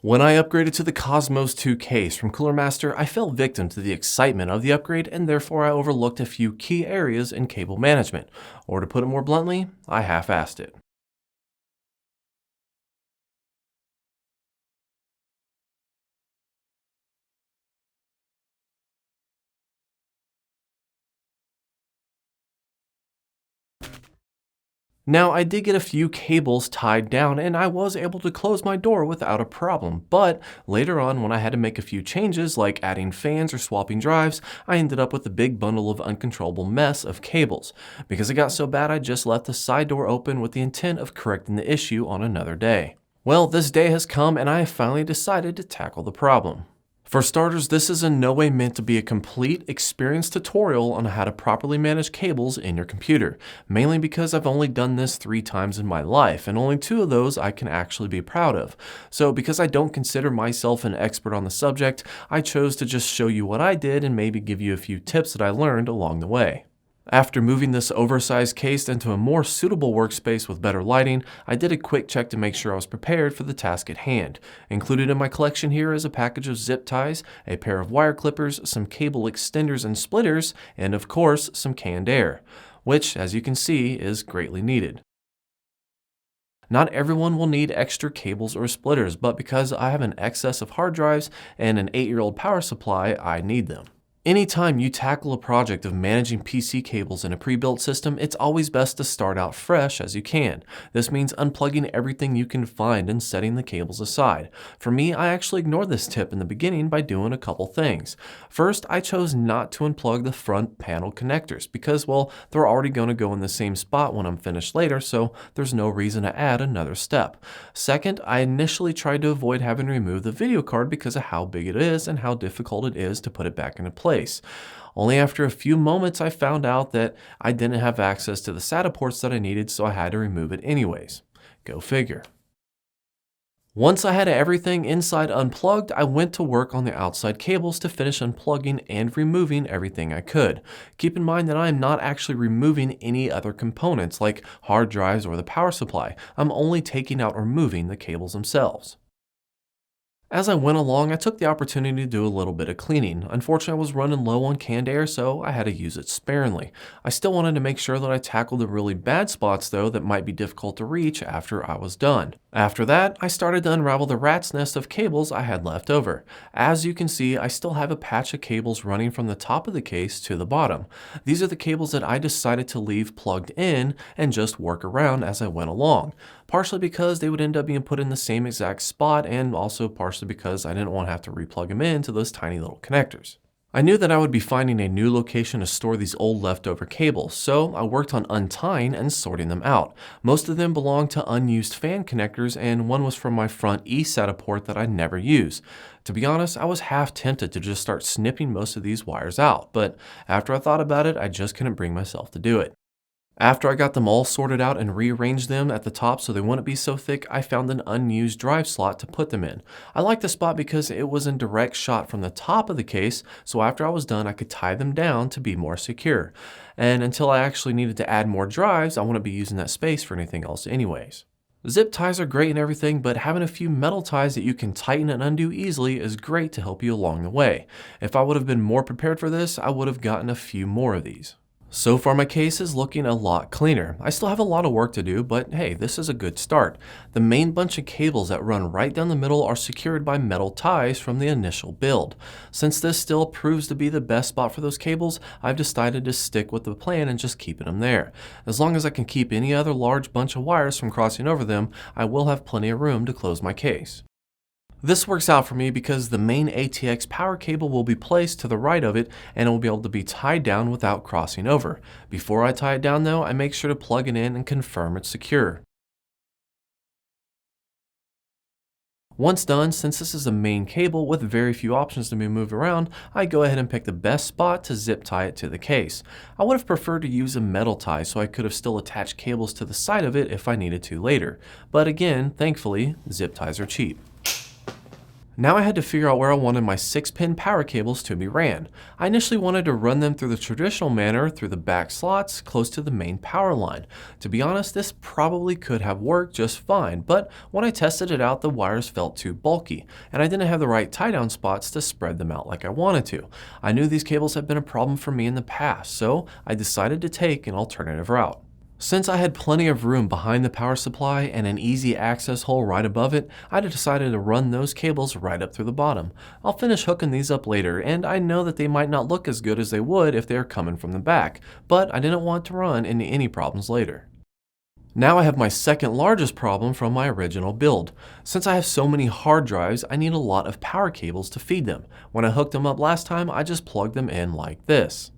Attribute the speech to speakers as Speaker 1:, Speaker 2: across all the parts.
Speaker 1: When I upgraded to the Cosmos 2 case from Cooler Master, I fell victim to the excitement of the upgrade and therefore I overlooked a few key areas in cable management. Or to put it more bluntly, I half-assed it. Now, I did get a few cables tied down and I was able to close my door without a problem, but later on when I had to make a few changes like adding fans or swapping drives, I ended up with a big bundle of uncontrollable mess of cables. Because it got so bad, I just left the side door open with the intent of correcting the issue on another day. Well, this day has come and I have finally decided to tackle the problem. For starters, this is in no way meant to be a complete experience tutorial on how to properly manage cables in your computer, mainly because I've only done this 3 times in my life, and only 2 of those I can actually be proud of. So because I don't consider myself an expert on the subject, I chose to just show you what I did and maybe give you a few tips that I learned along the way. After moving this oversized case into a more suitable workspace with better lighting, I did a quick check to make sure I was prepared for the task at hand. Included in my collection here is a package of zip ties, a pair of wire clippers, some cable extenders and splitters, and of course, some canned air, which, as you can see, is greatly needed. Not everyone will need extra cables or splitters, but because I have an excess of hard drives and an 8-year-old power supply, I need them. Anytime you tackle a project of managing PC cables in a pre-built system, it's always best to start out fresh as you can. This means unplugging everything you can find and setting the cables aside. For me, I actually ignored this tip in the beginning by doing a couple things. First, I chose not to unplug the front panel connectors because, well, they're already going to go in the same spot when I'm finished later, so there's no reason to add another step. Second, I initially tried to avoid having to remove the video card because of how big it is and how difficult it is to put it back into place. Only after a few moments I found out that I didn't have access to the SATA ports that I needed, so I had to remove it anyways. Go figure. Once I had everything inside unplugged, I went to work on the outside cables to finish unplugging and removing everything I could. Keep in mind that I am not actually removing any other components like hard drives or the power supply. I'm only taking out or moving the cables themselves. As I went along, I took the opportunity to do a little bit of cleaning. Unfortunately, I was running low on canned air, so I had to use it sparingly. I still wanted to make sure that I tackled the really bad spots though that might be difficult to reach after I was done. After that, I started to unravel the rat's nest of cables I had left over. As you can see, I still have a patch of cables running from the top of the case to the bottom. These are the cables that I decided to leave plugged in and just work around as I went along. Partially because they would end up being put in the same exact spot and also partially because I didn't want to have to replug them into those tiny little connectors. I knew that I would be finding a new location to store these old leftover cables, so I worked on untying and sorting them out. Most of them belonged to unused fan connectors and one was from my front eSATA port that I never use. To be honest, I was half tempted to just start snipping most of these wires out, but after I thought about it, I just couldn't bring myself to do it. After I got them all sorted out and rearranged them at the top so they wouldn't be so thick, I found an unused drive slot to put them in. I liked the spot because it was in direct shot from the top of the case, so after I was done I could tie them down to be more secure. And until I actually needed to add more drives, I wouldn't be using that space for anything else anyways. Zip ties are great and everything, but having a few metal ties that you can tighten and undo easily is great to help you along the way. If I would have been more prepared for this, I would have gotten a few more of these. So far my case is looking a lot cleaner. I still have a lot of work to do, but hey, this is a good start. The main bunch of cables that run right down the middle are secured by metal ties from the initial build. Since this still proves to be the best spot for those cables, I've decided to stick with the plan and just keeping them there. As long as I can keep any other large bunch of wires from crossing over them, I will have plenty of room to close my case. This works out for me because the main ATX power cable will be placed to the right of it and it will be able to be tied down without crossing over. Before I tie it down though, I make sure to plug it in and confirm it's secure. Once done, since this is a main cable with very few options to be moved around, I go ahead and pick the best spot to zip tie it to the case. I would have preferred to use a metal tie so I could have still attached cables to the side of it if I needed to later. But again, thankfully, zip ties are cheap. Now I had to figure out where I wanted my 6-pin power cables to be ran. I initially wanted to run them through the traditional manner through the back slots close to the main power line. To be honest, this probably could have worked just fine, but when I tested it out, the wires felt too bulky, and I didn't have the right tie-down spots to spread them out like I wanted to. I knew these cables had been a problem for me in the past, so I decided to take an alternative route. Since I had plenty of room behind the power supply and an easy access hole right above it, I decided to run those cables right up through the bottom. I'll finish hooking these up later, and I know that they might not look as good as they would if they are coming from the back, but I didn't want to run into any problems later. Now I have my second largest problem from my original build. Since I have so many hard drives, I need a lot of power cables to feed them. When I hooked them up last time, I just plugged them in like this.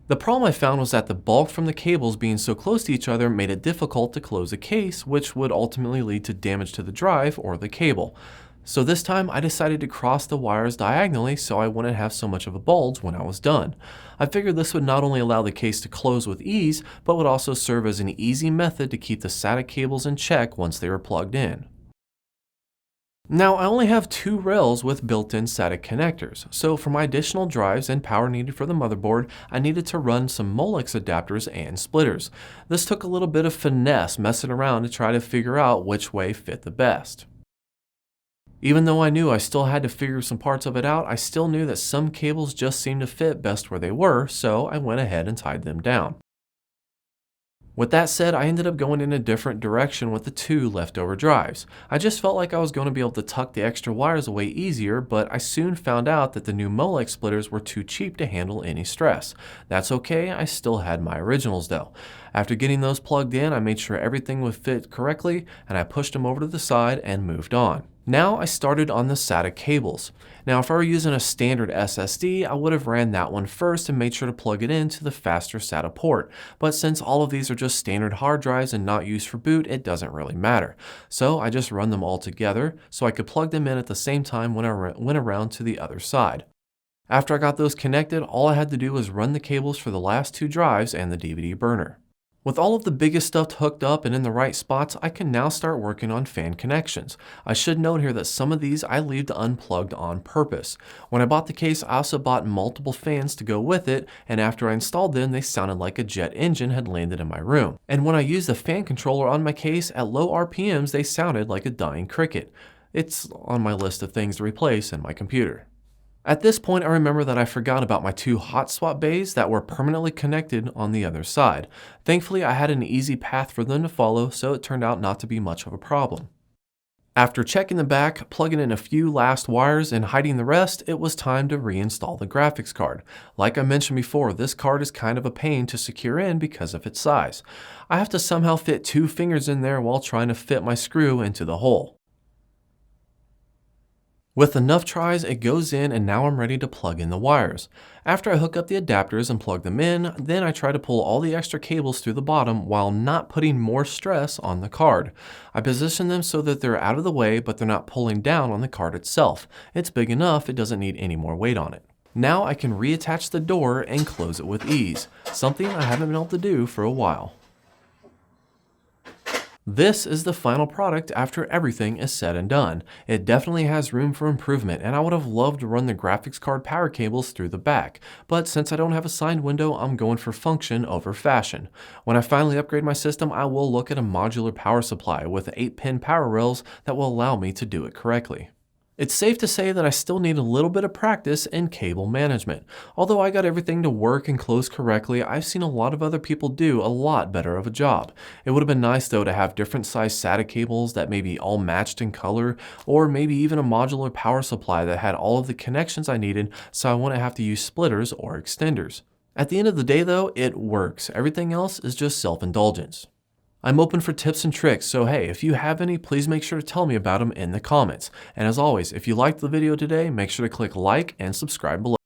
Speaker 1: The problem I found was that the bulk from the cables being so close to each other made it difficult to close a case, which would ultimately lead to damage to the drive or the cable. So this time I decided to cross the wires diagonally so I wouldn't have so much of a bulge when I was done. I figured this would not only allow the case to close with ease, but would also serve as an easy method to keep the SATA cables in check once they were plugged in. Now I only have 2 rails with built-in SATA connectors, so for my additional drives and power needed for the motherboard, I needed to run some Molex adapters and splitters. This took a little bit of finesse messing around to try to figure out which way fit the best. Even though I knew I still had to figure some parts of it out, I still knew that some cables just seemed to fit best where they were, so I went ahead and tied them down. With that said, I ended up going in a different direction with the 2 leftover drives. I just felt like I was going to be able to tuck the extra wires away easier, but I soon found out that the new Molex splitters were too cheap to handle any stress. That's okay, I still had my originals though. After getting those plugged in, I made sure everything would fit correctly, and I pushed them over to the side and moved on. Now I started on the SATA cables. Now if I were using a standard SSD, I would have ran that one first and made sure to plug it into the faster SATA port. But since all of these are just standard hard drives and not used for boot, it doesn't really matter. So I just run them all together so I could plug them in at the same time when I went around to the other side. After I got those connected, all I had to do was run the cables for the last 2 drives and the DVD burner. With all of the biggest stuff hooked up and in the right spots, I can now start working on fan connections. I should note here that some of these I leave unplugged on purpose. When I bought the case, I also bought multiple fans to go with it, and after I installed them, they sounded like a jet engine had landed in my room. And when I used the fan controller on my case, at low RPMs, they sounded like a dying cricket. It's on my list of things to replace in my computer. At this point, I remember that I forgot about my 2 hot swap bays that were permanently connected on the other side. Thankfully, I had an easy path for them to follow, so it turned out not to be much of a problem. After checking the back, plugging in a few last wires, and hiding the rest, it was time to reinstall the graphics card. Like I mentioned before, this card is kind of a pain to secure in because of its size. I have to somehow fit 2 fingers in there while trying to fit my screw into the hole. With enough tries, it goes in, and now I'm ready to plug in the wires. After I hook up the adapters and plug them in, then I try to pull all the extra cables through the bottom while not putting more stress on the card. I position them so that they're out of the way, but they're not pulling down on the card itself. It's big enough, it doesn't need any more weight on it. Now I can reattach the door and close it with ease, something I haven't been able to do for a while. This is the final product after everything is said and done. It definitely has room for improvement, and I would have loved to run the graphics card power cables through the back, but since I don't have a signed window, I'm going for function over fashion. When I finally upgrade my system, I will look at a modular power supply with 8-pin power rails that will allow me to do it correctly. It's safe to say that I still need a little bit of practice in cable management. Although I got everything to work and close correctly, I've seen a lot of other people do a lot better of a job. It would have been nice though to have different size SATA cables that may be all matched in color, or maybe even a modular power supply that had all of the connections I needed so I wouldn't have to use splitters or extenders. At the end of the day though, it works. Everything else is just self-indulgence. I'm open for tips and tricks, so hey, if you have any, please make sure to tell me about them in the comments. And as always, if you liked the video today, make sure to click like and subscribe below.